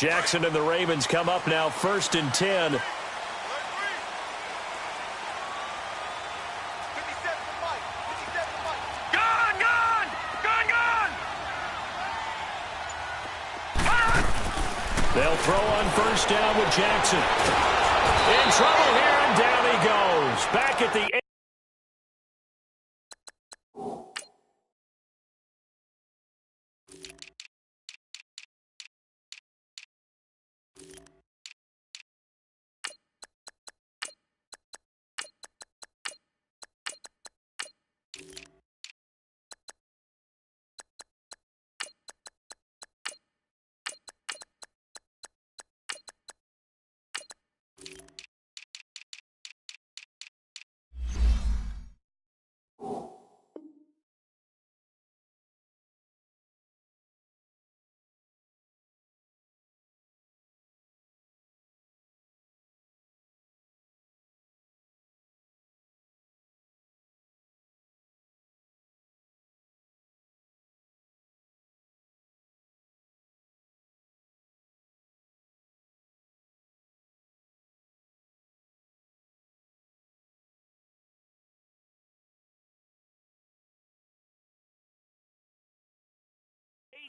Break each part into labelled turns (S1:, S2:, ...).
S1: Jackson and the Ravens come up now 1st and 10. They'll throw on 1st down with Jackson. In trouble here, and down he goes. Back at the 8.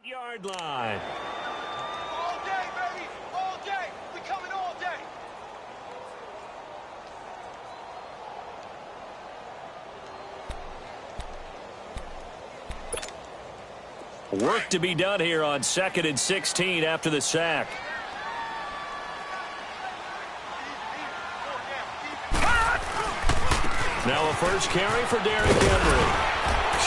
S1: Yard line.
S2: All day, baby. All day. We coming all day.
S1: Work to be done here on 2nd and 16 after the sack. Now a first carry for Derrick Henry.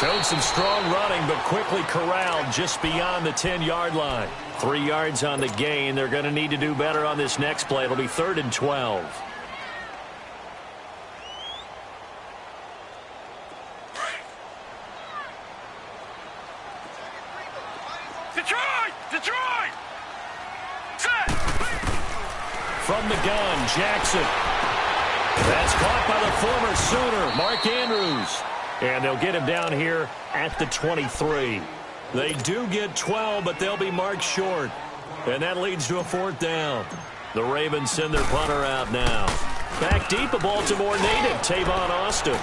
S1: Showed some strong running, but quickly corralled just beyond the 10-yard line. 3 yards on the gain. They're going to need to do better on this next play. It'll be 3rd and 12.
S2: Detroit! Detroit! Set!
S1: From the gun, Jackson. That's caught by the former Sooner, Mark Andrews. And they'll get him down here at the 23. They do get 12, but they'll be marked short. And that leads to a 4th down. The Ravens send their punter out now. Back deep, a Baltimore native, Tavon Austin.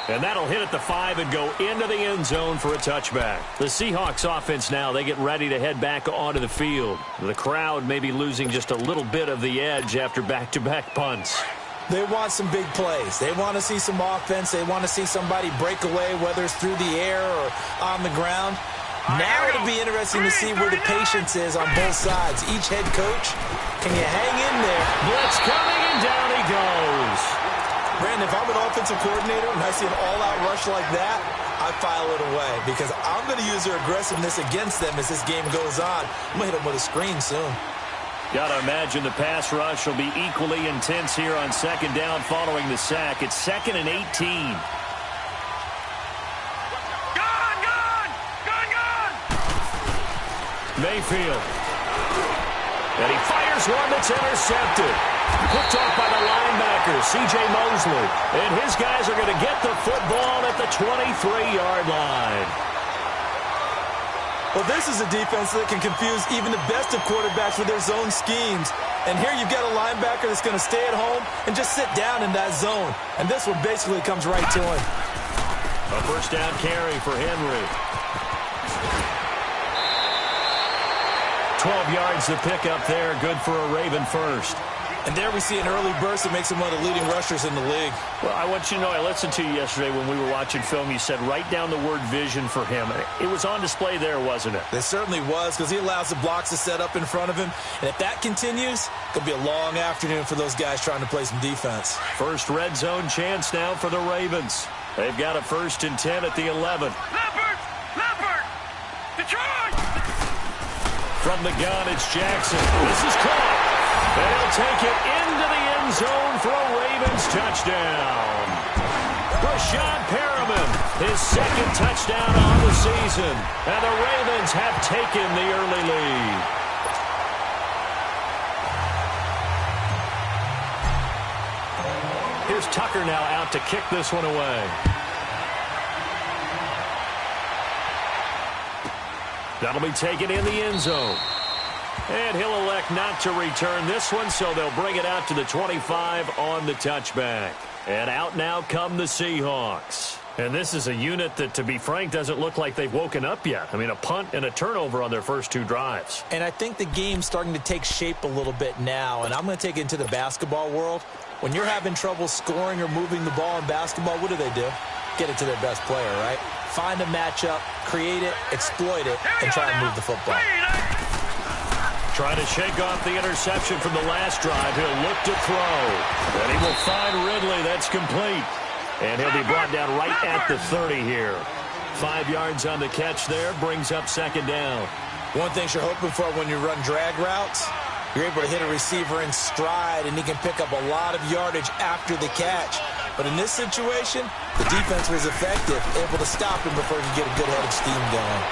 S1: And that'll hit at the 5 and go into the end zone for a touchback. The Seahawks offense now, they get ready to head back onto the field. The crowd may be losing just a little bit of the edge after back-to-back punts.
S3: They want some big plays. They want to see some offense. They want to see somebody break away, whether it's through the air or on the ground. Now it'll be interesting to see where the patience is on both sides. Each head coach, can you hang in there?
S1: Blitz coming, and down he goes.
S3: Brandon, if I'm an offensive coordinator and I see an all-out rush like that, I file it away because I'm going to use their aggressiveness against them as this game goes on. I'm going to hit them with a screen soon.
S1: Got to imagine the pass rush will be equally intense here on 2nd down following the sack. It's 2nd and 18.
S2: Gun!
S1: Mayfield. And he fires one that's intercepted. Picked off by the linebacker, C.J. Mosley. And his guys are going to get the football at the 23-yard line.
S3: Well, this is a defense that can confuse even the best of quarterbacks with their zone schemes. And here you've got a linebacker that's going to stay at home and just sit down in that zone. And this one basically comes right to him.
S1: A 1st down carry for Henry. 12 yards to pick up there. Good for a Raven first.
S3: And there we see an early burst that makes him one of the leading rushers in the league.
S1: Well, I want you to know, I listened to you yesterday when we were watching film. You said write down the word vision for him. It was on display there, wasn't it?
S3: It certainly was, because he allows the blocks to set up in front of him. And if that continues, it'll be a long afternoon for those guys trying to play some defense.
S1: First red zone chance now for the Ravens. They've got a 1st and 10 at the 11.
S2: Leopard! Detroit!
S1: From the gun, it's Jackson. This is caught. And he'll take it into the end zone for a Ravens touchdown. Rashad Perriman, his 2nd touchdown on the season. And the Ravens have taken the early lead. Here's Tucker now out to kick this one away. That'll be taken in the end zone. And he'll elect not to return this one, so they'll bring it out to the 25 on the touchback. And out now come the Seahawks. And this is a unit that, to be frank, doesn't look like they've woken up yet. I mean, a punt and a turnover on their first 2 drives.
S3: And I think the game's starting to take shape a little bit now. And I'm going to take it into the basketball world. When you're having trouble scoring or moving the ball in basketball, what do? Get it to their best player, right? Find a matchup, create it, exploit it, and try and move the football.
S1: Trying to shake off the interception from the last drive. He'll look to throw. And he will find Ridley. That's complete. And he'll be brought down right at the 30 here. 5 yards on the catch there. Brings up second down.
S3: One thing you're hoping for when you run drag routes, you're able to hit a receiver in stride, and he can pick up a lot of yardage after the catch. But in this situation, the defense was effective, able to stop him before he could get a good head of steam going.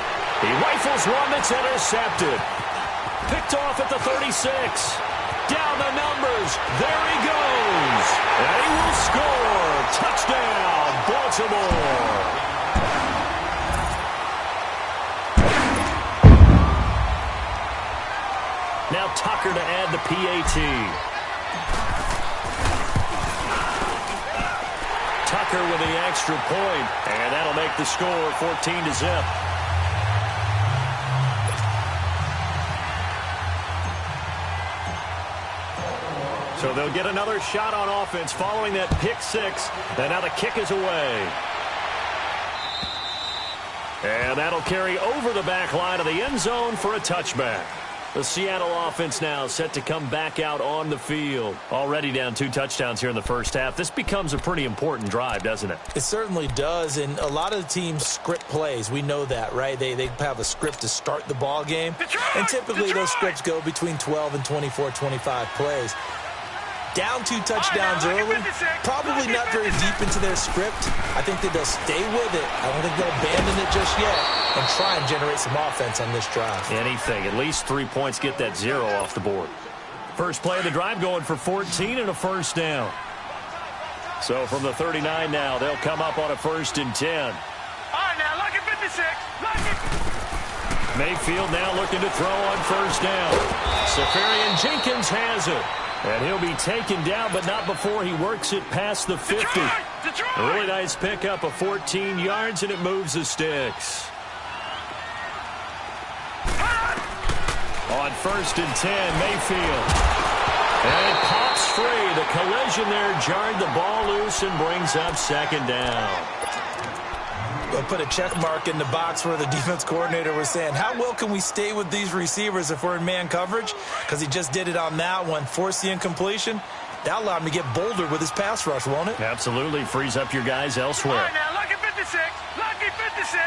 S1: He rifles one that's intercepted. Picked off at the 36. Down the numbers. There he goes. And he will score. Touchdown, Baltimore. Now Tucker to add the PAT. Tucker with the extra point. And that'll make the score 14-0. So they'll get another shot on offense following that pick 6. And now the kick is away. And that'll carry over the back line of the end zone for a touchback. The Seattle offense now set to come back out on the field. Already down 2 touchdowns here in the first half. This becomes a pretty important drive, doesn't it?
S3: It certainly does, and a lot of the teams script plays. We know that, right? They have a script to start the ball game, and typically those scripts go between 12 and 24, 25 plays. Down 2 touchdowns early, probably not very deep into their script. I think that they'll stay with it. I don't think they'll abandon it just yet and try and generate some offense on this drive.
S1: Anything. At least 3 points, get that 0 off the board. First play of the drive going for 14 and a first down. So from the 39 now, they'll come up on a 1st and 10.
S2: All right, now, look at 56. Look at...
S1: Mayfield now looking to throw on 1st down. Safarian Jenkins has it. And he'll be taken down, but not before he works it past the 50.
S2: Detroit!
S1: A really nice pickup of 14 yards, and it moves the sticks. On 1st and 10, Mayfield. And it pops free. The collision there jarred the ball loose and brings up second down.
S3: We'll put a check mark in the box where the defense coordinator was saying, how well can we stay with these receivers if we're in man coverage? Because he just did it on that one, forced the incompletion. That allowed him to get bolder with his pass rush, won't it?
S1: Absolutely. Frees up your guys elsewhere.
S2: All right, now, look at 56. Lucky 56.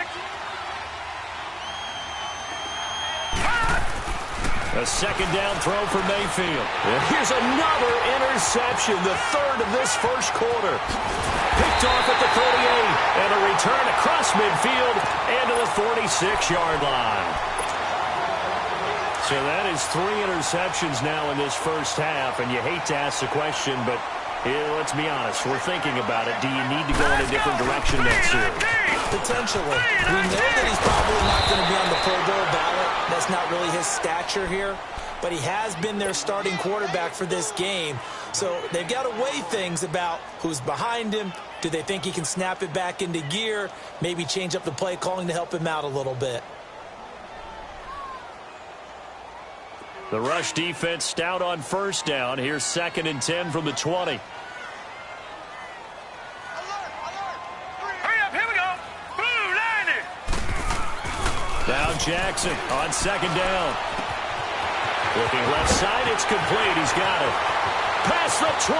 S1: A second down throw for Mayfield. And here's another interception, the 3rd of this first quarter. Picked off at the 38, and a return across midfield and to the 46-yard line. So that is 3 interceptions now in this first half, and you hate to ask the question, but let's be honest, we're thinking about it. Do you need to go in a different direction next year?
S3: Potentially. We know that he's probably not going to be on the Pro Bowl ballot. That's not really his stature here. But he has been their starting quarterback for this game. So they've got to weigh things about who's behind him. Do they think he can snap it back into gear? Maybe change up the play calling to help him out a little bit.
S1: The rush defense stout on 1st down. Here's 2nd and 10 from the 20. Now Jackson on 2nd down. Looking left side, it's complete. He's got it. Past the 20.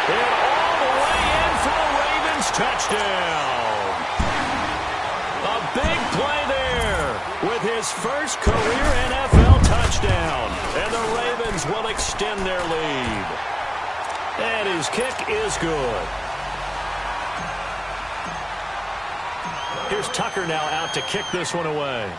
S1: And all the way in for a Ravens touchdown. A big play there with his first career NFL touchdown. And the Ravens will extend their lead. And his kick is good. Here's Tucker now out to kick this one away.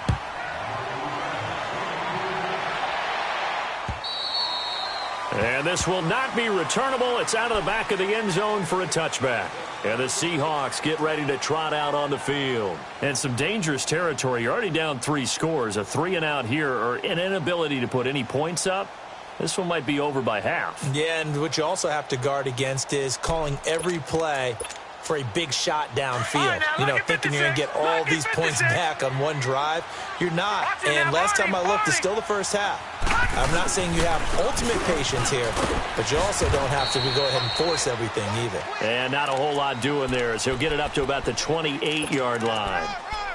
S1: And this will not be returnable. It's out of the back of the end zone for a touchback. And the Seahawks get ready to trot out on the field. And some dangerous territory. You're already down 3 scores. A 3-and-out here, or an inability to put any points up. This one might be over by half.
S3: Yeah, and what you also have to guard against is calling every play for a big shot downfield. You know, thinking you're going to get all these points back on one drive. You're not. And last time I looked, it's still the first half. I'm not saying you have ultimate patience here, but you also don't have to go ahead and force everything either.
S1: And not a whole lot doing there, as he'll get it up to about the 28-yard line.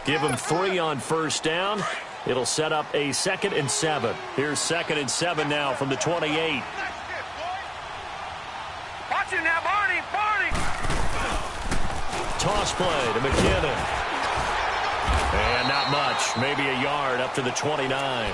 S1: Give him 3 on first down. It'll set up a 2nd and 7. Here's 2nd and 7 now from the 28.
S2: Watch it now, Barney!
S1: Toss play to McKinnon. And not much. Maybe a yard up to the 29.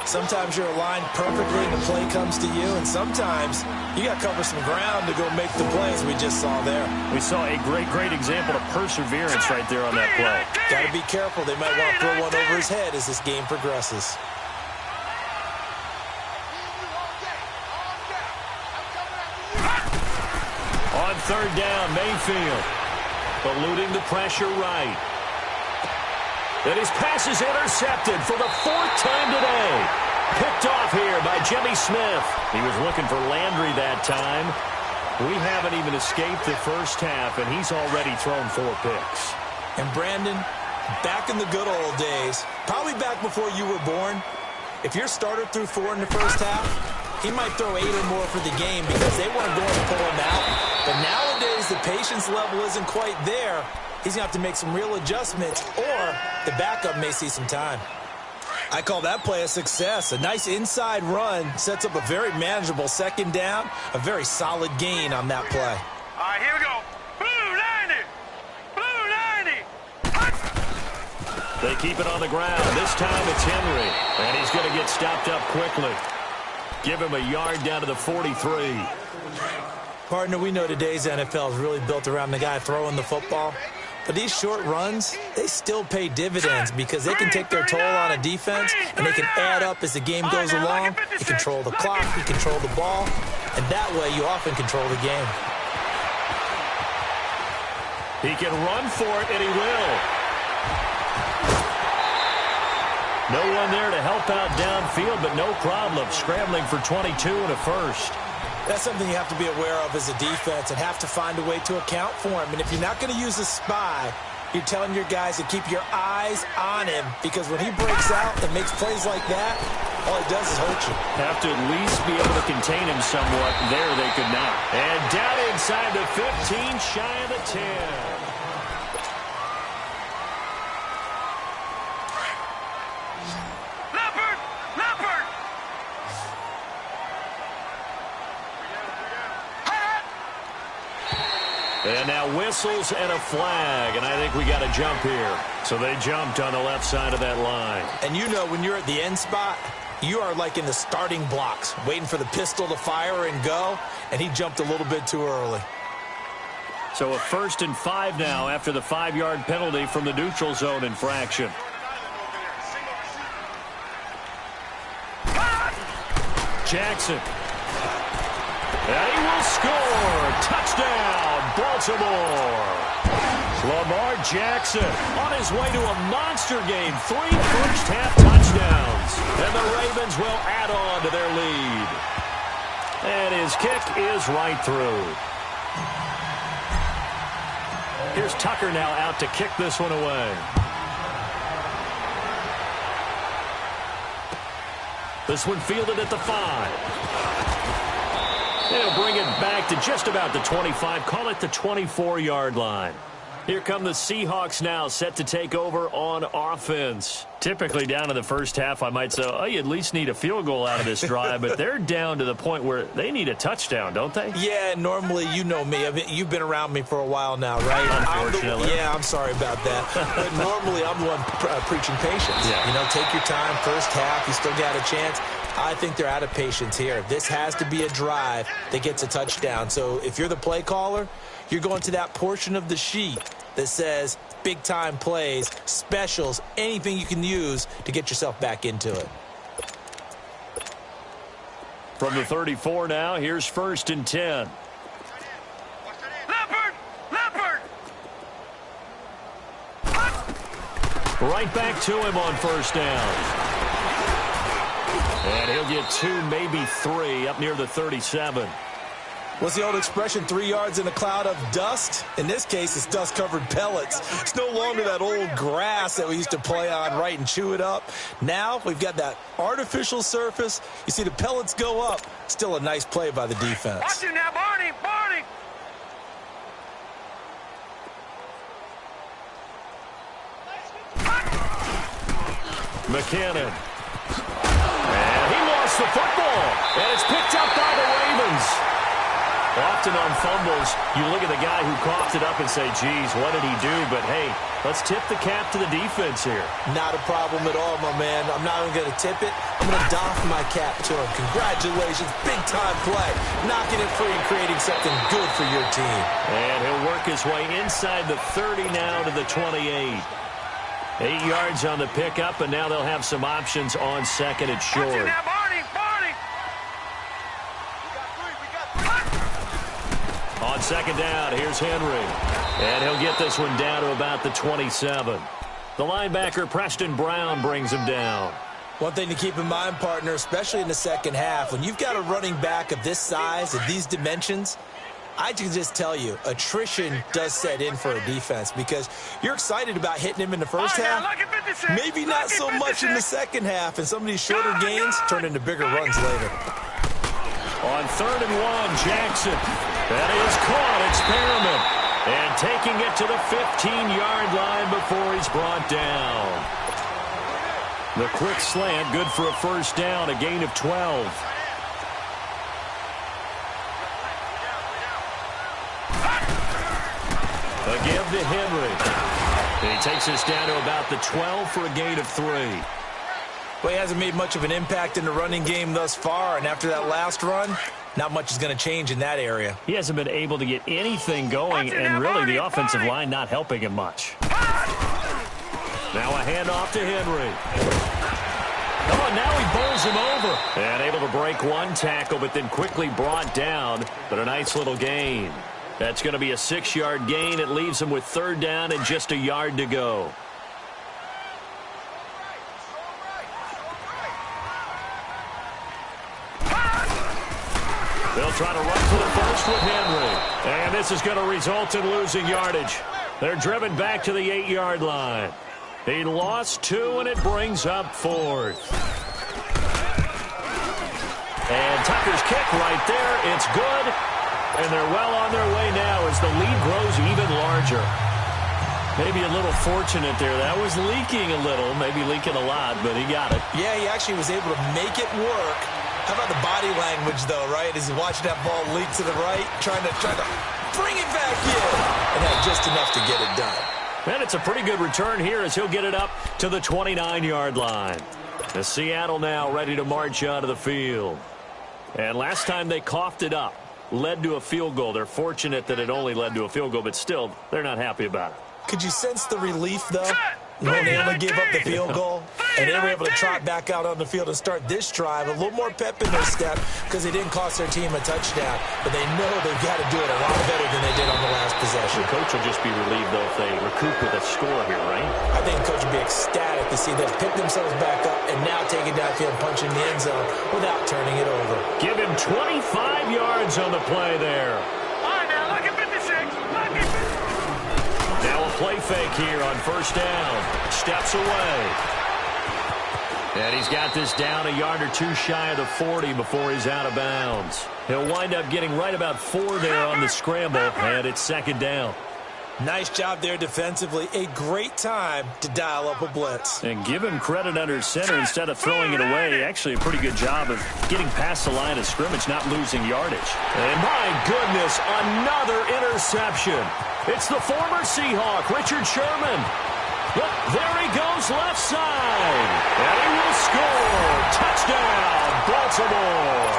S3: Sometimes you're aligned perfectly and the play comes to you, and sometimes you got to cover some ground to go make the plays we just saw there.
S1: We saw a great example of perseverance right there on that play.
S3: Got to be careful. They might want to throw one over his head as this game progresses.
S1: On 3rd down, Mayfield eluding the pressure right. And his pass is intercepted for the 4th time today. Picked off here by Jimmy Smith. He was looking for Landry that time. We haven't even escaped the first half, and he's already thrown 4 picks.
S3: And Brandon, back in the good old days, probably back before you were born, if your starter threw 4 in the first half, he might throw 8 or more for the game because they weren't going to pull him out. But nowadays, the patience level isn't quite there. He's going to have to make some real adjustments, or the backup may see some time. I call that play a success. A nice inside run sets up a very manageable 2nd down, a very solid gain on that play.
S2: All right, here we go. Blue 90!
S1: They keep it on the ground. This time it's Henry, and he's going to get stopped up quickly. Give him a yard down to the 43.
S3: Partner, we know today's NFL is really built around the guy throwing the football. But these short runs, they still pay dividends because they can take their toll on a defense, and they can add up as the game goes along. You control the clock, you control the ball, and that way you often control the game.
S1: He can run for it, and he will. No one there to help out downfield, but no problem. Scrambling for 22 and a first.
S3: That's something you have to be aware of as a defense and have to find a way to account for him. And if you're not going to use a spy, you're telling your guys to keep your eyes on him, because when he breaks out and makes plays like that, all he does is hurt you.
S1: Have to at least be able to contain him somewhat. There they could not. And down inside the 15, shy of the 10. And now whistles and a flag, and I think we got a jump here. So they jumped on the left side of that line.
S3: And you know, when you're at the end spot, you are like in the starting blocks, waiting for the pistol to fire and go, and he jumped a little bit too early.
S1: So a 1st and 5 now after the 5-yard penalty from the neutral zone infraction. Jackson. And he will score. Touchdown, Baltimore. Lamar Jackson on his way to a monster game. 3 first-half touchdowns. And the Ravens will add on to their lead. And his kick is right through. Here's Tucker now out to kick this one away. This one fielded at the 5. They'll bring it back to just about the 25. Call it the 24-yard line. Here come the Seahawks now, set to take over on offense. Typically down in the first half, I might say, oh, you at least need a field goal out of this drive, but they're down to the point where they need a touchdown, don't they?
S3: Yeah, normally, you know me. I mean, you've been around me for a while now, right?
S1: Unfortunately.
S3: I'm sorry about that. But normally, I'm the one preaching patience.
S1: Yeah.
S3: You know, take your time, first half, you still got a chance. I think they're out of patience here. This has to be a drive that gets a touchdown. So if you're the play caller, you're going to that portion of the sheet that says big-time plays, specials, anything you can use to get yourself back into it.
S1: From the 34 now, here's 1st and 10. Right back to him on 1st down. And he'll get 2, maybe 3, up near the 37.
S3: What's the old expression, 3 yards in a cloud of dust? In this case, it's dust-covered pellets. It's no longer that old grass that we used to play on, right, and chew it up. Now we've got that artificial surface. You see the pellets go up. Still a nice play by the defense.
S2: Watch it now, Barney! Barney!
S1: McKinnon. And he lost the football. And it's picked up by the Ravens. Often on fumbles, you look at the guy who coughed it up and say, geez, what did he do? But, hey, let's tip the cap to the defense here.
S3: Not a problem at all, my man. I'm not even going to tip it. I'm going to doff my cap to him. Congratulations. Big-time play. Knocking it free and creating something good for your team.
S1: And he'll work his way inside the 30 now to the 28. 8 yards on the pickup, and now they'll have some options on 2nd and short.
S2: Watch it now, Barney! Barney! We got 3.
S1: On 2nd down, here's Henry. And he'll get this one down to about the 27. The linebacker, Preston Brown, brings him down.
S3: One thing to keep in mind, partner, especially in the second half, when you've got a running back of this size, of these dimensions, I can just tell you, attrition does set in for a defense because you're excited about hitting him in the first half. Maybe not so much in the second half, and some of these shorter gains turn into bigger runs later.
S1: On 3rd and 1, Jackson. That is caught. Experiment. And taking it to the 15-yard line before he's brought down. The quick slant, good for a 1st down, a gain of 12. A give to Henry. He takes us down to about the 12 for a gain of 3.
S3: Well, he hasn't made much of an impact in the running game thus far, and after that last run, not much is going to change in that area.
S1: He hasn't been able to get anything going, and really the offensive line not helping him much. Now a handoff to Henry. Oh, and now he bowls him over. And able to break one tackle, but then quickly brought down. But a nice little gain. That's going to be a 6-yard gain. It leaves him with 3rd down and just a yard to go. They'll try to run for the first with Henry. And this is going to result in losing yardage. They're driven back to the 8-yard line. He lost 2, and it brings up 4th. And Tucker's kick right there. It's good. And they're well on their way now as the lead grows even larger. Maybe a little fortunate there. That was leaking a little, maybe leaking a lot, but he got it.
S3: Yeah, he actually was able to make it work. How about the body language, though, right? As he's watching that ball leak to the right, trying to bring it back in. And had just enough to get it done.
S1: And it's a pretty good return here as he'll get it up to the 29-yard line. The Seattle now ready to march onto the field. And last time they coughed it up, led to a field goal. They're fortunate that it only led to a field goal, but still, they're not happy about it.
S3: Could you sense the relief, though, when they only gave up the field goal? And they were able to trot back out on the field and start this drive. A little more pep in their step because they didn't cost their team a touchdown. But they know they've got to do it a lot better than they did on the last possession.
S1: The coach will just be relieved, though, if they recoup with a score here, right?
S3: I think the coach will be ecstatic to see them pick themselves back up and now take it downfield and punch in the end zone without turning it over. Give him 25 yards on the play there.
S2: All right, now, look at 56. Look at 56.
S1: Now a play fake here on 1st down. Steps away. And he's got this down a yard or 2 shy of the 40 before he's out of bounds. He'll wind up getting right about 4 there on the scramble, and it's 2nd down.
S3: Nice job there defensively. A great time to dial up a blitz.
S1: And give him credit under center instead of throwing it away. Actually a pretty good job of getting past the line of scrimmage, not losing yardage. And my goodness, another interception. It's the former Seahawk, Richard Sherman. Look, there he goes left side. And he will score. Touchdown, Baltimore.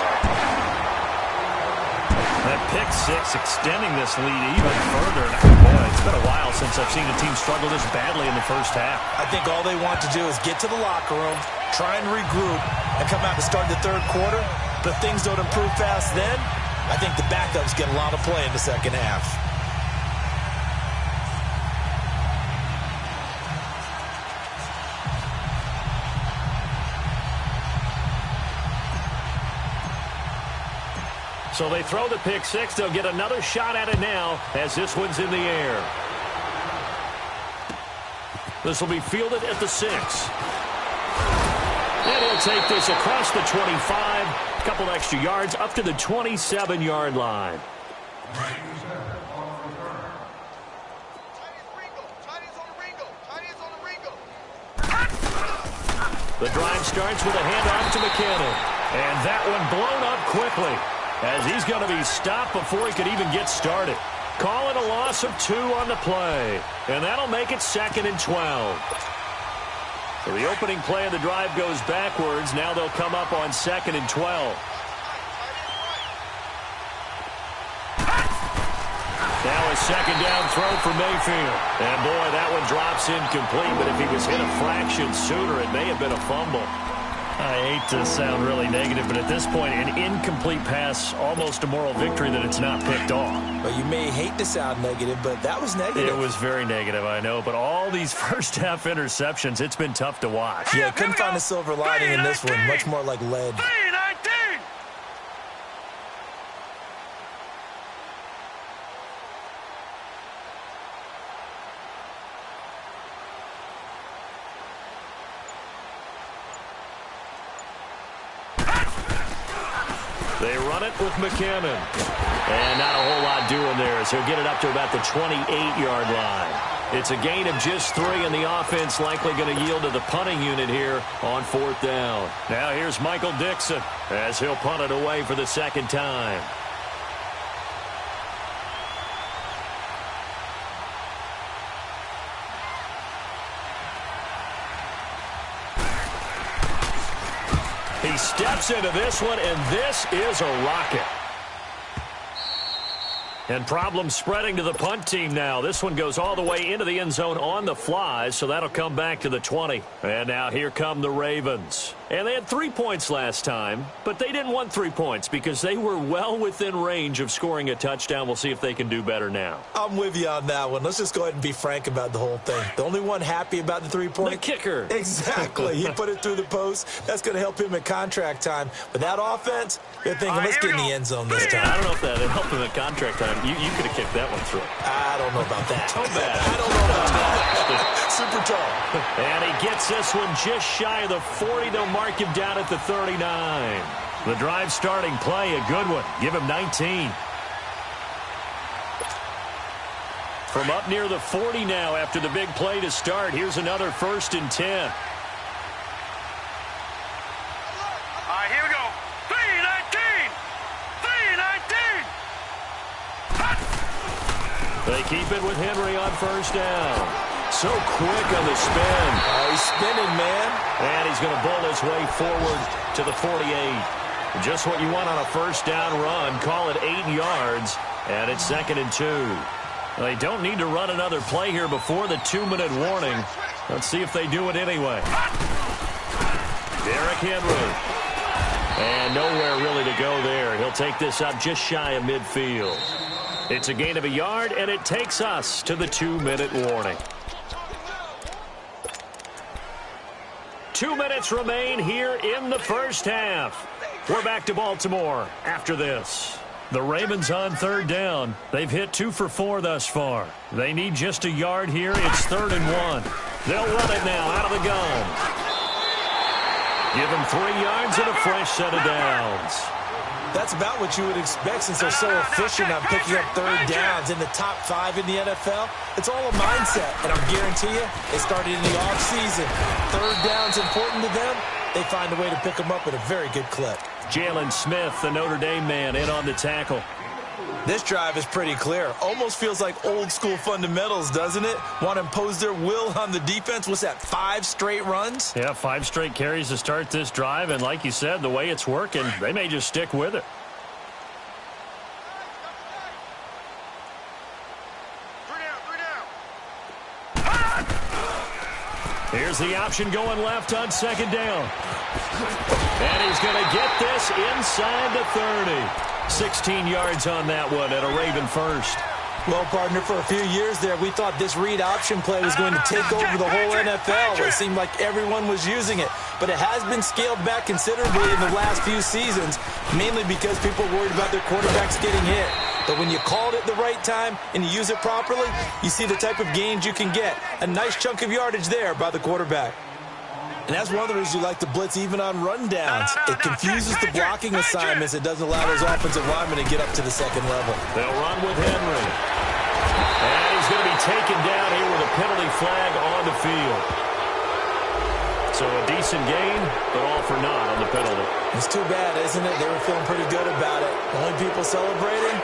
S1: That pick six extending this lead even further. Boy, it's been a while since I've seen a team struggle this badly in the first half.
S3: I think all they want to do is get to the locker room, try and regroup, and come out to start the 3rd quarter If things don't improve fast then, I think the backups get a lot of play in the second half.
S1: So they throw the pick six. They'll get another shot at it now as this one's in the air. This will be fielded at the 6. And he'll take this across the 25. A couple extra yards up to the 27-yard line. The drive starts with a handoff to McKinnon. And that one blown up quickly as he's going to be stopped before he could even get started. Call it a loss of 2 on the play. And that'll make it 2nd and 12. So the opening play of the drive goes backwards. Now they'll come up on 2nd and 12. Now a second down throw for Mayfield. And boy, that one drops incomplete. But if he was hit a fraction sooner, it may have been a fumble. I hate to sound really negative, but at this point, an incomplete pass, almost a moral victory that it's not picked off.
S3: Well, you may hate to sound negative, but that was negative.
S1: It was very negative, I know. But all these first-half interceptions, it's been tough to watch.
S3: Yeah, couldn't find a silver lining in this one. Much more like lead.
S1: They run it with McKinnon. And not a whole lot doing there as he'll get it up to about the 28-yard line. It's a gain of just 3, and the offense likely going to yield to the punting unit here on 4th down. Now here's Michael Dixon as he'll punt it away for the second time. He steps into this one, and this is a rocket. And problems spreading to the punt team now. This one goes all the way into the end zone on the fly, so that'll come back to the 20. And now here come the Ravens. And they had 3 points last time, but they didn't want 3 points because they were well within range of scoring a touchdown. We'll see if they can do better now.
S3: I'm with you on that one. Let's just go ahead and be frank about the whole thing. The only one happy about the 3-point?
S1: The kicker.
S3: Exactly. He put it through the post. That's going to help him at contract time. But that offense, they're thinking, let's get in the end zone this time.
S1: I don't know if that helped him at contract time. You could have kicked that one through.
S3: I don't know about that.
S1: Too bad.
S3: I don't know about that. Super tall.
S1: And he gets this one just shy of the 40. They'll mark him down at the 39. The drive starting play, a good one. Give him 19. From up near the 40 now after the big play to start. Here's another 1st and 10.
S2: All right, here we go. 3-19. 3-19.
S1: They keep it with Henry on 1st down. So quick on the spin.
S3: Oh, he's spinning, man.
S1: And he's going to bowl his way forward to the 48. Just what you want on a 1st down run. Call it 8 yards, and it's 2nd and 2. They don't need to run another play here before the 2-minute warning. Let's see if they do it anyway. Derrick Henry. And nowhere really to go there. He'll take this up just shy of midfield. It's a gain of a yard, and it takes us to the 2-minute warning. 2 minutes remain here in the first half. We're back to Baltimore after this. The Ravens on 3rd down. They've hit 2 for 4 thus far. They need just a yard here. It's 3rd and 1. They'll run it now out of the gun. Give them 3 yards and a fresh set of downs.
S3: That's about what you would expect since they're so efficient on picking up 3rd downs in the top 5 in the NFL. It's all a mindset, and I'll guarantee you, they started in the offseason. 3rd down's important to them. They find a way to pick them up at a very good clip.
S1: Jalen Smith, the Notre Dame man, in on the tackle.
S3: This drive is pretty clear. Almost feels like old-school fundamentals, doesn't it? Want to impose their will on the defense. What's that, 5 straight runs?
S1: Yeah, 5 straight carries to start this drive, and like you said, the way it's working, they may just stick with it. Here's the option going left on second down. And he's going to get this inside the 30. 16 yards on that one and a Raven first.
S3: Well, partner, for a few years there, we thought this read option play was going to take over the whole NFL. It seemed like everyone was using it. But it has been scaled back considerably in the last few seasons, mainly because people are worried about their quarterbacks getting hit. But when you call it at the right time and you use it properly, you see the type of gains you can get. A nice chunk of yardage there by the quarterback. And that's one of the reasons you like to blitz even on rundowns. It confuses the blocking assignments. It doesn't allow those offensive linemen to get up to the second level.
S1: They'll run with Henry. And he's going to be taken down here with a penalty flag on the field. So a decent gain, but all for naught on the penalty.
S3: It's too bad, isn't it? They were feeling pretty good about it. The only people celebrating,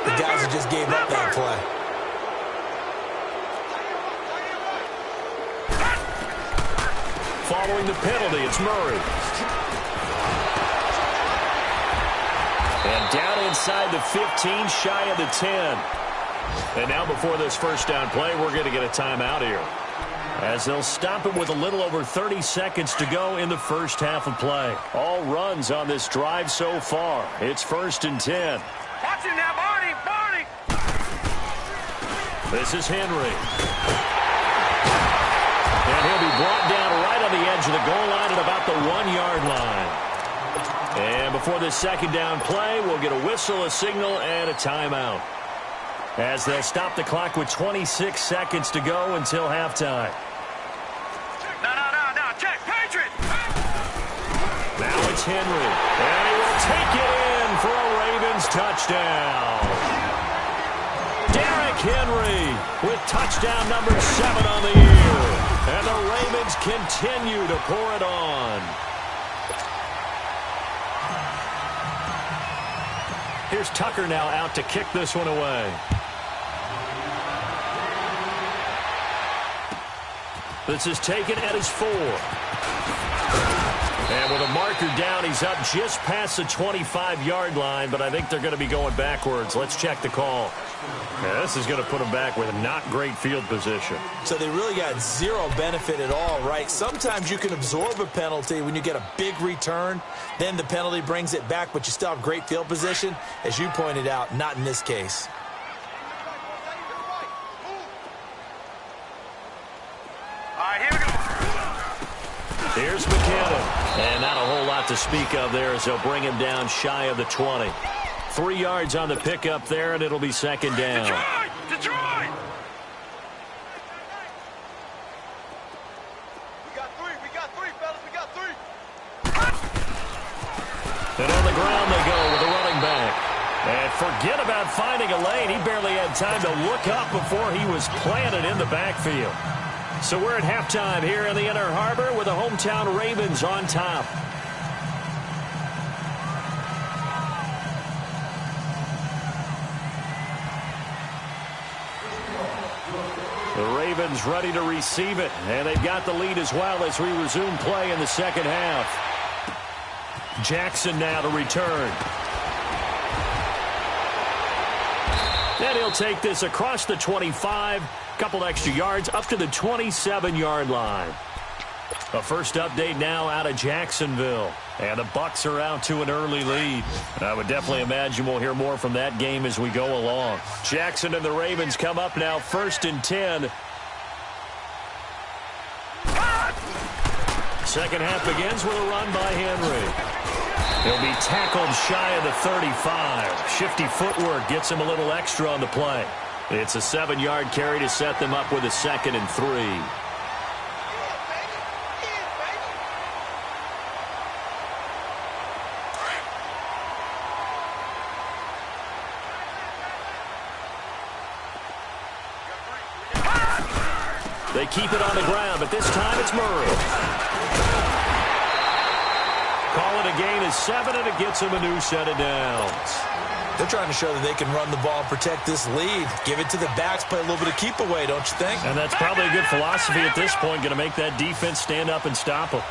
S3: the guys who just gave up that play.
S1: Following the penalty, it's Murray. And down inside the 15, shy of the 10. And now before this first down play, we're going to get a timeout here, as they'll stop it with a little over 30 seconds to go in the first half of play. All runs on this drive so far. It's 1st and 10.
S2: Watch it now, Barney! Barney!
S1: This is Henry. And he'll be brought down right on the edge of the goal line at about the 1-yard line. And before this second down play, we'll get a whistle, a signal, and a timeout, as they'll stop the clock with 26 seconds to go until halftime.
S2: No, check, Patriot!
S1: Now it's Henry, and he will take it in for a Ravens touchdown. Derrick Henry with touchdown number 7 on the year. And the Ravens continue to pour it on. Here's Tucker now out to kick this one away. This is taken at his 4. And with a marker down, he's up just past the 25-yard line, but I think they're going to be going backwards. Let's check the call. Yeah, this is going to put them back with not great field position.
S3: So they really got zero benefit at all, right? Sometimes you can absorb a penalty when you get a big return. Then the penalty brings it back, but you still have great field position. As you pointed out, not in this case.
S2: All right, here we go.
S1: Here's McKinnon. And not a whole lot to speak of there, as they'll bring him down shy of the 20. 3 yards on the pickup there, and it'll be second down.
S2: Detroit! We got three, fellas, we got 3.
S1: And on the ground they go with the running back. And forget about finding a lane. He barely had time to look up before he was planted in the backfield. So we're at halftime here in the Inner Harbor with the hometown Ravens on top. The Ravens ready to receive it, and they've got the lead as well as we resume play in the second half. Jackson now to return. And he'll take this across the 25, couple extra yards up to the 27-yard line. A first update now out of Jacksonville. And the Bucs are out to an early lead. I would definitely imagine we'll hear more from that game as we go along. Jackson and the Ravens come up now 1st and 10. Second half begins with a run by Henry. He'll be tackled shy of the 35. Shifty footwork gets him a little extra on the play. It's a 7-yard carry to set them up with a 2nd and 3. They keep it on the ground, but this time it's Murray. Call it a gain of 7, and it gets him a new set of downs.
S3: They're trying to show that they can run the ball and protect this lead. Give it to the backs, play a little bit of keep away, don't you think?
S1: And that's probably a good philosophy at this point, going to make that defense stand up and stop them.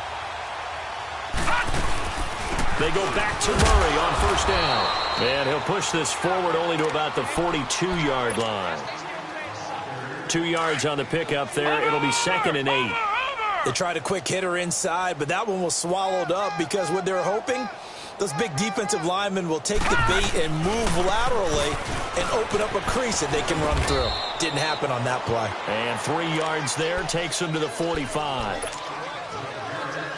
S1: They go back to Murray on first down. And he'll push this forward only to about the 42-yard line. 2 yards on the pickup there. It'll be 2nd and 8.
S3: They tried a quick hitter inside, but that one was swallowed up because what they're hoping, those big defensive linemen will take the bait and move laterally and open up a crease that they can run through. Didn't happen on that play.
S1: And 3 yards there takes them to the 45.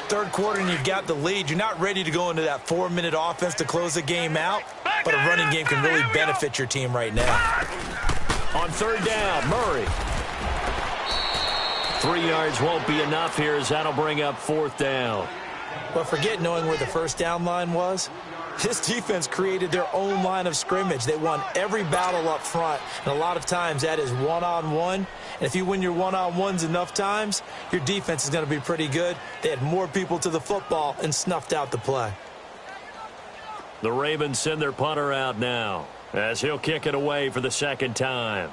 S3: Third quarter and you've got the lead. You're not ready to go into that 4-minute offense to close the game out, but a running game can really benefit your team right now.
S1: On third down, Murray. 3 yards won't be enough here as that'll bring up fourth down.
S3: But forget knowing where the first down line was. This defense created their own line of scrimmage. They won every battle up front, and a lot of times that is one-on-one. And if you win your one-on-ones enough times, your defense is going to be pretty good. They had more people to the football and snuffed out the play.
S1: The Ravens send their punter out now as he'll kick it away for the second time.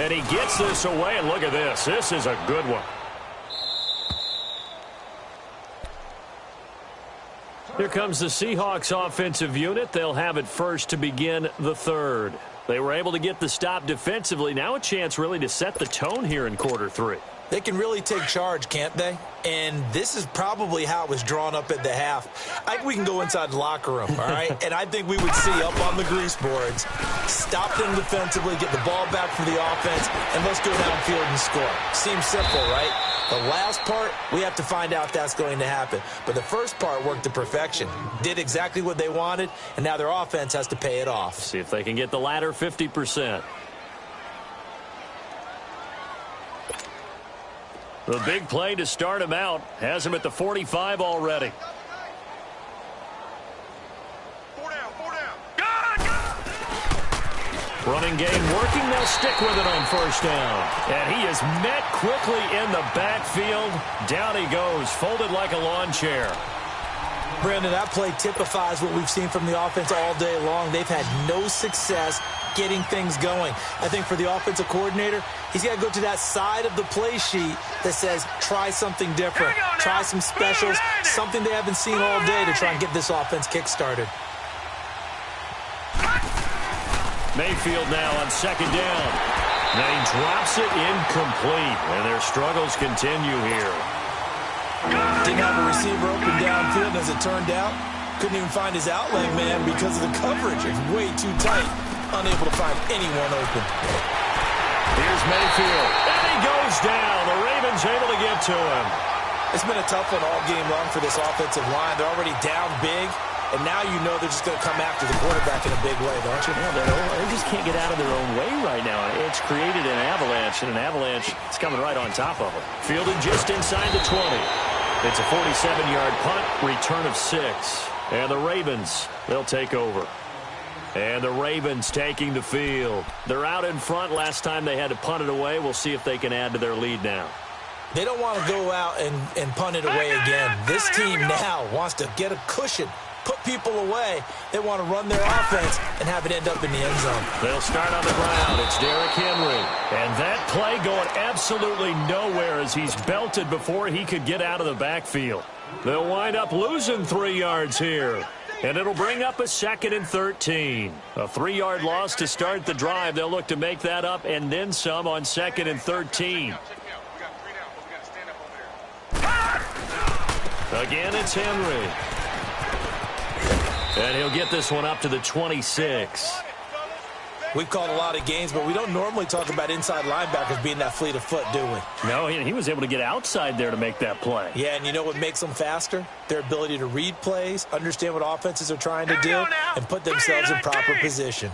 S1: And he gets this away, and look at this. This is a good one. Here comes the Seahawks offensive unit. They'll have it first to begin the third. They were able to get the stop defensively. Now a chance really to set the tone here in quarter 3.
S3: They can really take charge, can't they? And this is probably how it was drawn up at the half. I think we can go inside the locker room, all right? And I think we would see up on the grease boards, stop them defensively, get the ball back for the offense, and let's go downfield and score. Seems simple, right? The last part, we have to find out if that's going to happen. But the first part worked to perfection. Did exactly what they wanted, and now their offense has to pay it off.
S1: See if they can get the latter 50%. The big play to start him out has him at the 45 already.
S2: 4 down, 4 down.
S1: Running game working. They'll stick with it on first down. And he is met quickly in the backfield. Down he goes, folded like a lawn chair.
S3: Brandon, that play typifies what we've seen from the offense all day long. They've had no success getting things going. I think for the offensive coordinator, he's got to go to that side of the play sheet that says try something different, try some specials, something they haven't seen all day to try and get this offense kick-started.
S1: Mayfield now on second down. Now he drops it incomplete, and their struggles continue here.
S3: Didn't have a receiver open downfield, as it turned out. Couldn't even find his outlet man because of the coverage. It's way too tight. Unable to find anyone open.
S1: Here's Mayfield. And he goes down. The Ravens able to get to him.
S3: It's been a tough one all game long for this offensive line. They're already down big, and now you know they're just going to come after the quarterback in a big way, don't you?
S1: Yeah, they just can't get out of their own way right now. It's created an avalanche, and an avalanche is coming right on top of them. Fielded just inside the 20. It's a 47-yard punt, return of 6. And the Ravens, they'll take over. And the Ravens taking the field. They're out in front. Last time they had to punt it away. We'll see if they can add to their lead now.
S3: They don't want to go out and punt it away again. This team now wants to get a cushion, put people away. They want to run their offense and have it end up in the end zone.
S1: They'll start on the ground. It's Derrick Henry. And that play going absolutely nowhere as he's belted before he could get out of the backfield. They'll wind up losing 3 yards here. And it'll bring up a 2nd and 13. A 3-yard loss to start the drive. They'll look to make that up and then some on 2nd and 13. Again, it's Henry. And he'll get this one up to the 26.
S3: We've called a lot of games, but we don't normally talk about inside linebackers being that fleet of foot, do we?
S1: No, he was able to get outside there to make that play.
S3: Yeah, and you know what makes them faster? Their ability to read plays, understand what offenses are trying to do, and put themselves in proper position.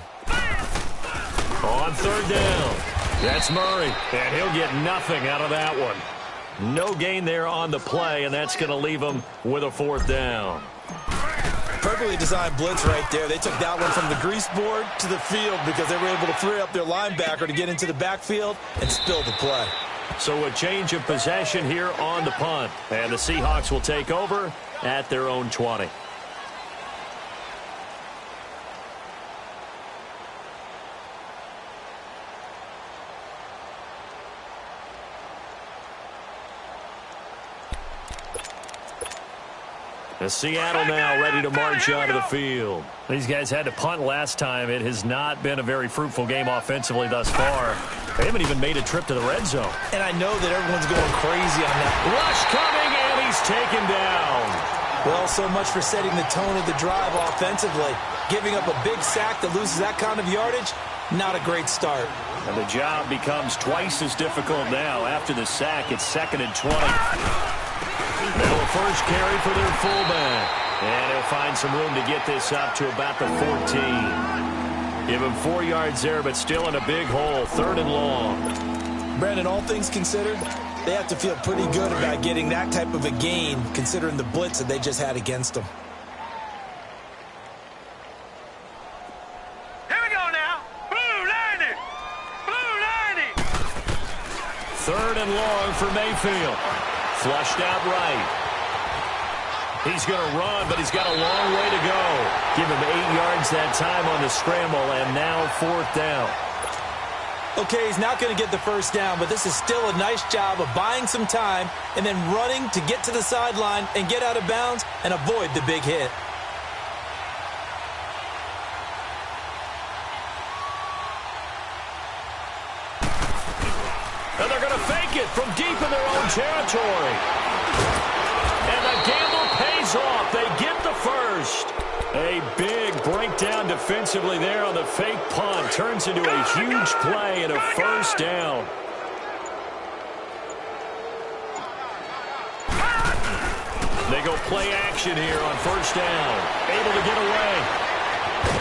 S1: On third down, that's Murray, and he'll get nothing out of that one. No gain there on the play, and that's going to leave him with a 4th down.
S3: Perfectly designed blitz right there. They took that one from the grease board to the field because they were able to free up their linebacker to get into the backfield and spill the play.
S1: So a change of possession here on the punt. And the Seahawks will take over at their own 20. The Seattle now ready to march onto the field. These guys had to punt last time. It has not been a very fruitful game offensively thus far. They haven't even made a trip to the red zone.
S3: And I know that everyone's going crazy on that.
S1: Rush coming, and he's taken down.
S3: Well, so much for setting the tone of the drive offensively. Giving up a big sack that loses that kind of yardage, not a great start.
S1: And the job becomes twice as difficult now. After the sack, it's 2nd and 20. Now a first carry for their fullback. And he'll find some room to get this up to about the 14. Give him 4 yards there, but still in a big hole. 3rd and long.
S3: Brandon, all things considered, they have to feel pretty good about getting that type of a gain, considering the blitz that they just had against them.
S2: Here we go now. Blue 90. Blue 90.
S1: 3rd and long for Mayfield. Flushed out right. He's going to run, but he's got a long way to go. Give him 8 yards that time on the scramble, and now 4th down.
S3: Okay, he's not going to get the first down, but this is still a nice job of buying some time and then running to get to the sideline and get out of bounds and avoid the big hit.
S1: And they're going to fake it from deep in their own territory. And the gamble pays off. They get the first. A big breakdown defensively there on the fake punt. Turns into a huge play and a first down. They go play action here on first down. Able to get away.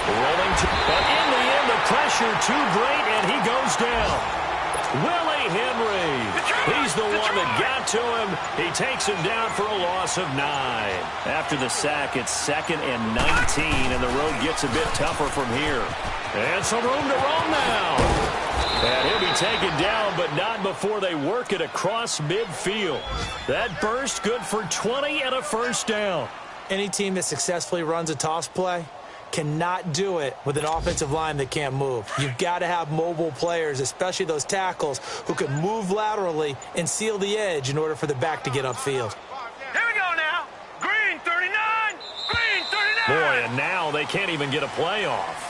S1: Rolling to, but in the end, the pressure too great, and he goes down. Willie Henry. He's the one that got to him. He takes him down for a loss of 9. After the sack, it's 2nd and 19, and the road gets a bit tougher from here. And some room to roam now. And he'll be taken down, but not before they work it across midfield. That burst good for 20 and a first down.
S3: Any team that successfully runs a toss play cannot do it with an offensive line that can't move. You've got to have mobile players, especially those tackles, who can move laterally and seal the edge in order for the back to get upfield.
S2: Here we go now. Green 39. Green 39.
S1: Boy, and now they can't even get a play off.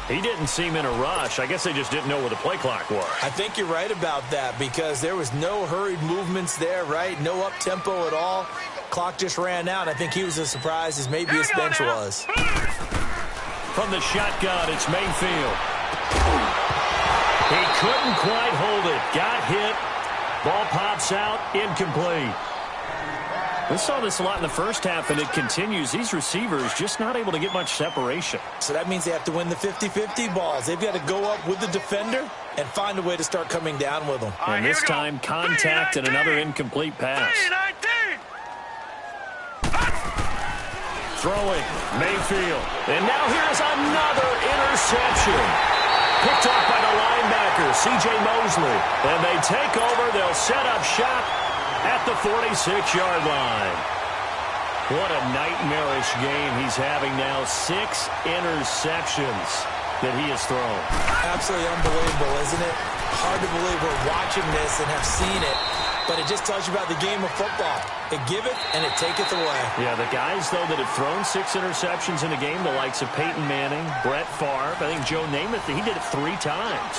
S1: He didn't seem in a rush. I guess they just didn't know where the play clock was.
S3: I think you're right about that because there was no hurried movements there, right? No up-tempo at all. Clock just ran out. I think he was as surprised as maybe his bench was.
S1: From the shotgun, it's Mayfield. He couldn't quite hold it. Got hit. Ball pops out. Incomplete. We saw this a lot in the first half, and it continues. These receivers just not able to get much separation.
S3: So that means they have to win the 50-50 balls. They've got to go up with the defender and find a way to start coming down with them.
S1: And this time, contact and another incomplete pass. Throwing, Mayfield. And now here's another interception. Picked off by the linebacker, C.J. Mosley. And they take over. They'll set up shop at the 46-yard line. What a nightmarish game he's having now. 6 interceptions that he has thrown.
S3: Absolutely unbelievable, isn't it? Hard to believe we're watching this and have seen it. But it just tells you about the game of football. It giveth and it taketh away.
S1: Yeah, the guys, though, that have thrown 6 interceptions in a game, the likes of Peyton Manning, Brett Favre, I think Joe Namath, he did it 3 times.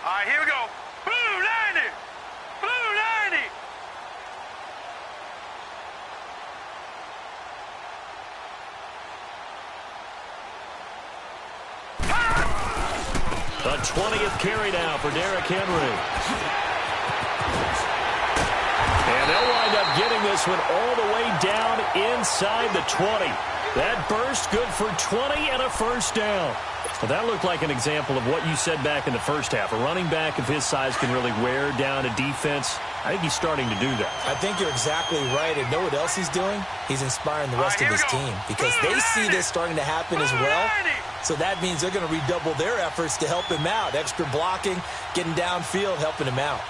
S2: All right, here we go. Blue 90. Blue 90.
S1: The 20th carry now for Derrick Henry. And they'll wind up getting this one all the way down inside the 20. That burst good for 20 and a first down. Well, that looked like an example of what you said back in the first half. A running back of his size can really wear down a defense. I think he's starting to do that.
S3: I think you're exactly right. And know what else he's doing? He's inspiring the rest of his team because they see this starting to happen as well. So that means they're going to redouble their efforts to help him out. Extra blocking, getting downfield, helping him out.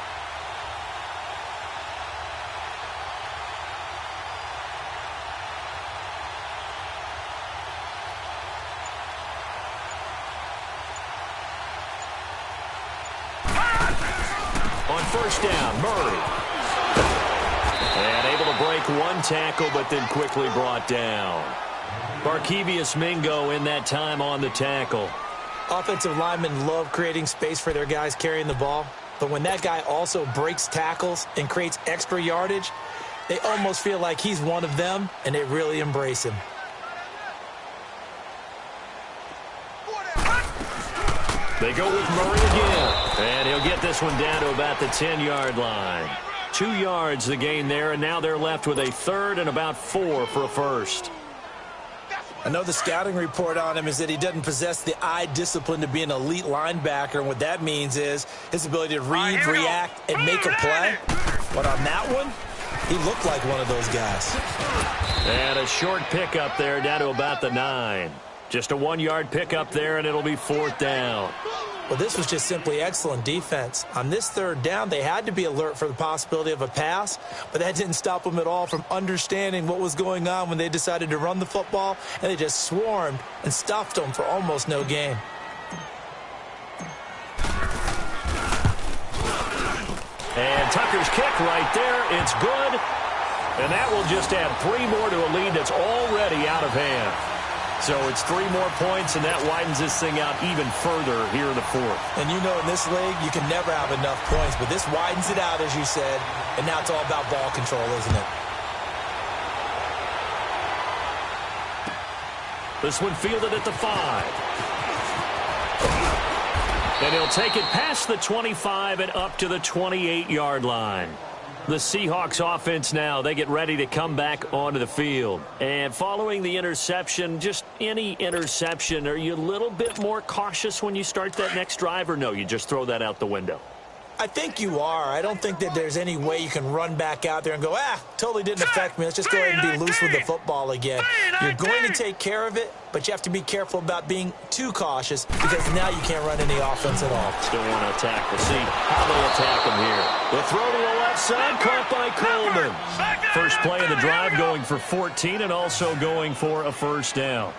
S1: first down. Murray. And able to break one tackle, but then quickly brought down. Barkevious Mingo in that time on the tackle.
S3: Offensive linemen love creating space for their guys carrying the ball, but when that guy also breaks tackles and creates extra yardage, they almost feel like he's one of them, and they really embrace him.
S1: They go with Murray again, and he'll get this one down to about the 10-yard line. 2 yards the gain there, and now they're left with a third and about 4 for a first.
S3: I know the scouting report on him is that he doesn't possess the eye discipline to be an elite linebacker, and what that means is his ability to read, react, and make a play. But on that one, he looked like one of those guys.
S1: And a short pickup there down to about the 9. Just a 1-yard pickup there, and it'll be 4th down.
S3: Well, this was just simply excellent defense. On this 3rd down, they had to be alert for the possibility of a pass, but that didn't stop them at all from understanding what was going on when they decided to run the football, and they just swarmed and stuffed them for almost no gain.
S1: And Tucker's kick right there. It's good. And that will just add 3 more to a lead that's already out of hand. So it's 3 more points, and that widens this thing out even further here in the 4th.
S3: And you know in this league, you can never have enough points, but this widens it out, as you said, and now it's all about ball control, isn't it?
S1: This one fielded at the 5. And he'll take it past the 25 and up to the 28-yard line. The Seahawks offense now, they get ready to come back onto the field. And following the interception, just any interception, are you a little bit more cautious when you start that next drive, or no, you just throw that out the window?
S3: I think you are. I don't think that there's any way you can run back out there and go, totally didn't affect me. Let's just go ahead and be loose with the football again. You're going to take care of it, but you have to be careful about being too cautious because now you can't run any offense at all.
S1: Still want to attack. We'll see how they attack him here. The throw to the left side, caught by Coleman. First play of the drive going for 14 and also going for a first down.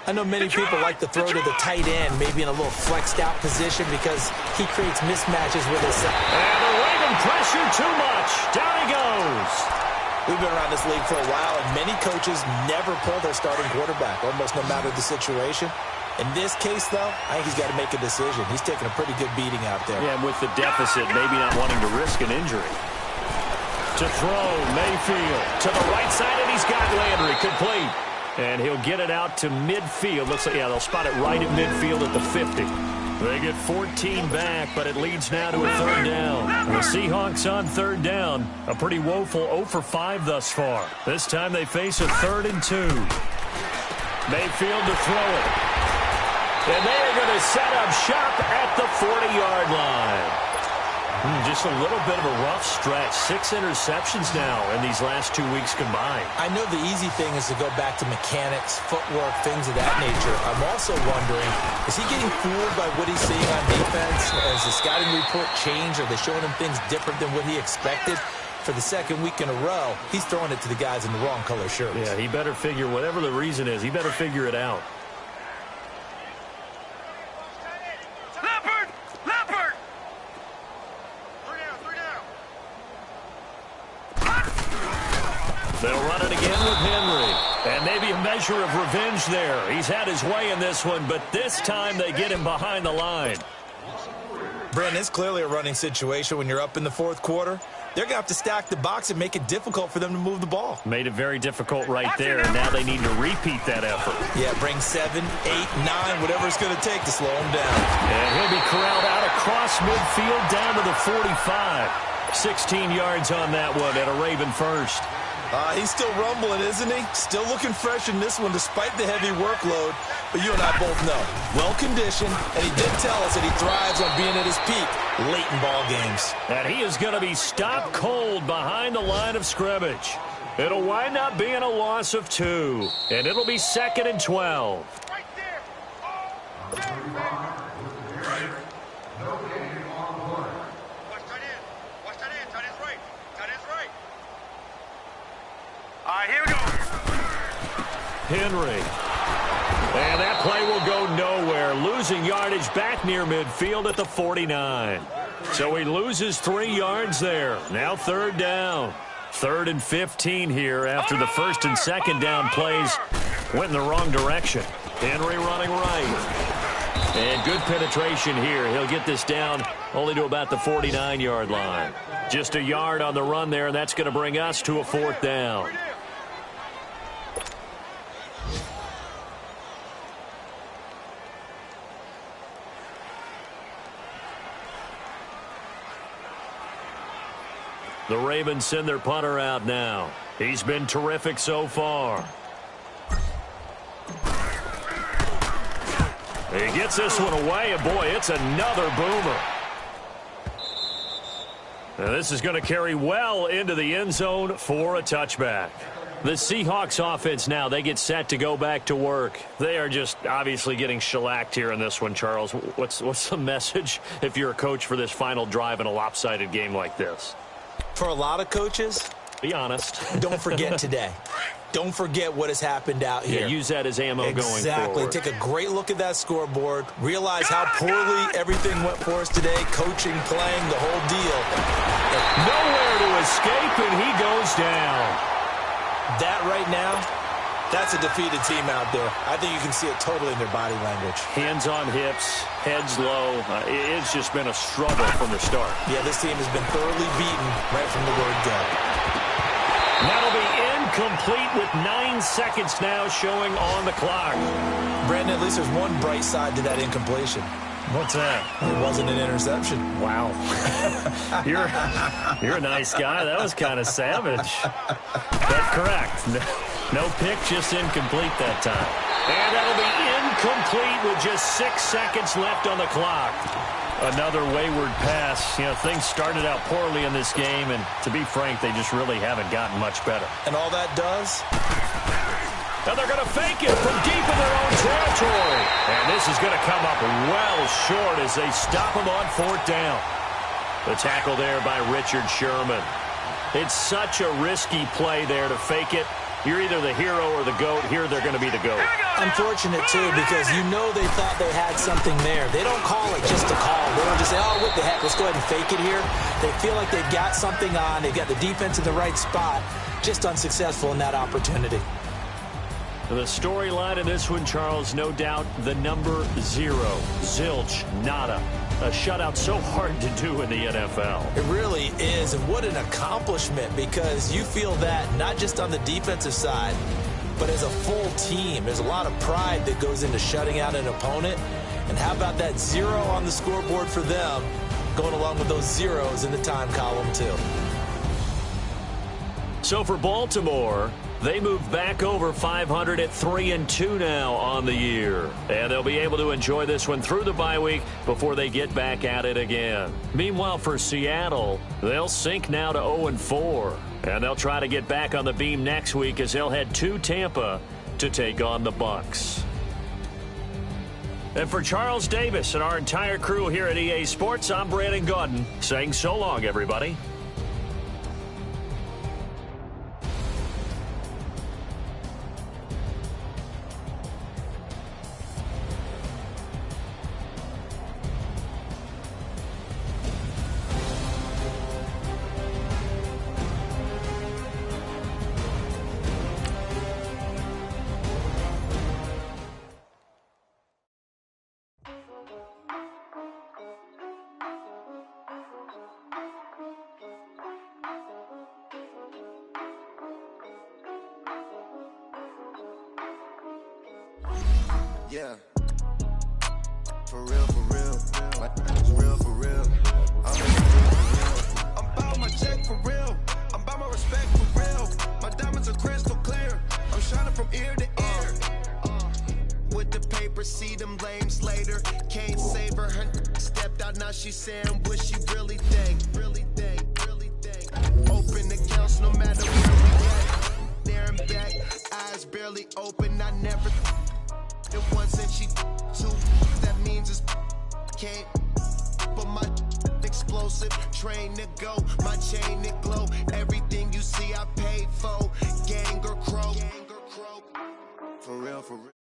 S3: I know many people like to throw to the tight end, maybe in a little flexed out position because he creates mismatches with his side.
S1: And the Raven pressure too much. Down he goes.
S3: We've been around this league for a while, and many coaches never pull their starting quarterback, almost no matter the situation. In this case, though, I think he's got to make a decision. He's taking a pretty good beating out there.
S1: Yeah, and with the deficit, maybe not wanting to risk an injury. To throw, Mayfield to the right side, and he's got Landry complete. And he'll get it out to midfield. Looks like, yeah, they'll spot it right at midfield at the 50. They get 14 back, but it leads now to a 3rd down. The Seahawks on 3rd down. A pretty woeful 0 for 5 thus far. This time they face a 3rd and 2. Mayfield to throw it. And they're going to set up shop at the 40-yard line. Just a little bit of a rough stretch. 6 interceptions now in these last 2 weeks combined.
S3: I know the easy thing is to go back to mechanics, footwork, things of that nature. I'm also wondering, is he getting fooled by what he's seeing on defense? Has the scouting report changed? Are they showing him things different than what he expected? For the 2nd week in a row, he's throwing it to the guys in the wrong color shirts.
S1: Yeah, he better figure, whatever the reason is, he better figure it out. They'll run it again with Henry. And maybe a measure of revenge there. He's had his way in this one, but this time they get him behind the line.
S3: Brandon, it's clearly a running situation when you're up in the 4th quarter. They're going to have to stack the box and make it difficult for them to move the ball.
S1: Made it very difficult right there, and now they need to repeat that effort.
S3: Yeah, bring 7, 8, 9, whatever it's going to take to slow him down.
S1: And he'll be corralled out across midfield down to the 45. 16 yards on that one at a Raven first.
S3: He's still rumbling, isn't he? Still looking fresh in this one despite the heavy workload. But you and I both know, well-conditioned, and he did tell us that he thrives on being at his peak late in ball games.
S1: And he is going to be stopped cold behind the line of scrimmage. It'll wind up being a loss of 2, and it'll be 2nd and 12.
S2: Right there. Watch that in. Watch that in. Tight end's right. Tight end's right. All right, here we go.
S1: Henry. And that play will go nowhere. Losing yardage back near midfield at the 49. So he loses 3 yards there. Now 3rd down. 3rd and 15 here after the 1st and 2nd down plays went in the wrong direction. Henry running right. And good penetration here. He'll get this down only to about the 49-yard line. Just a yard on the run there, and that's going to bring us to a 4th down. The Ravens send their punter out now. He's been terrific so far. He gets this one away, and boy, it's another boomer. Now this is going to carry well into the end zone for a touchback. The Seahawks offense now, they get set to go back to work. They are just obviously getting shellacked here in this one, Charles. What's the message if you're a coach for this final drive in a lopsided game like this?
S3: For a lot of coaches,
S1: be honest.
S3: Don't forget today. Don't forget what has happened out here.
S1: Yeah, use that as ammo going forward.
S3: Exactly. Take a great look at that scoreboard. Realize how poorly everything went for us today. Coaching, playing, the whole deal.
S1: Nowhere to escape, and he goes down.
S3: That right now, that's a defeated team out there. I think you can see it totally in their body language.
S1: Hands on hips, heads low. It's just been a struggle from the start.
S3: Yeah, this team has been thoroughly beaten right from the word go.
S1: That'll be incomplete with 9 seconds now showing on the clock.
S3: Brandon, at least there's one bright side to that incompletion.
S1: What's that?
S3: It wasn't an interception.
S1: Wow. You're a nice guy. That was kind of savage. But correct. No pick, just incomplete that time. And that'll be incomplete with just 6 seconds left on the clock. Another wayward pass. You know, things started out poorly in this game, and to be frank, they just really haven't gotten much better.
S3: And all that does?
S1: Now they're going to fake it from deep in their own territory. And this is going to come up well short as they stop him on 4th down. The tackle there by Richard Sherman. It's such a risky play there to fake it. You're either the hero or the GOAT. Here they're going to be the GOAT.
S3: Unfortunate, too, because you know they thought they had something there. They don't call it just to call. They don't just say, oh, what the heck, let's go ahead and fake it here. They feel like they've got something on. They've got the defense in the right spot. Just unsuccessful in that opportunity.
S1: The storyline in this one, Charles, no doubt the number 0. Zilch, nada. A shutout so hard to do in the NFL.
S3: It really is, and what an accomplishment, because you feel that not just on the defensive side, but as a full team. There's a lot of pride that goes into shutting out an opponent. And how about that 0 on the scoreboard for them, going along with those zeros in the time column, too.
S1: So for Baltimore, they move back over 500 at 3-2 now on the year. And they'll be able to enjoy this one through the bye week before they get back at it again. Meanwhile, for Seattle, they'll sink now to 0-4. And they'll try to get back on the beam next week as they'll head to Tampa to take on the Bucs. And for Charles Davis and our entire crew here at EA Sports, I'm Brandon Gaudin saying so long, everybody.
S4: Yeah, for real, like it's real, for real. I'm about my check for real. I'm about my respect for real. My diamonds are crystal clear. I'm shining from ear to ear. With the paper, see them lames later. Can't save her. Her stepped out, now she's saying what she really think. Open accounts no matter where we at. There and back, eyes barely open. I never. It wasn't she too, that means it's can't. But my explosive train to go, my chain to glow. Everything you see I paid for, gang or crow. For real, for real.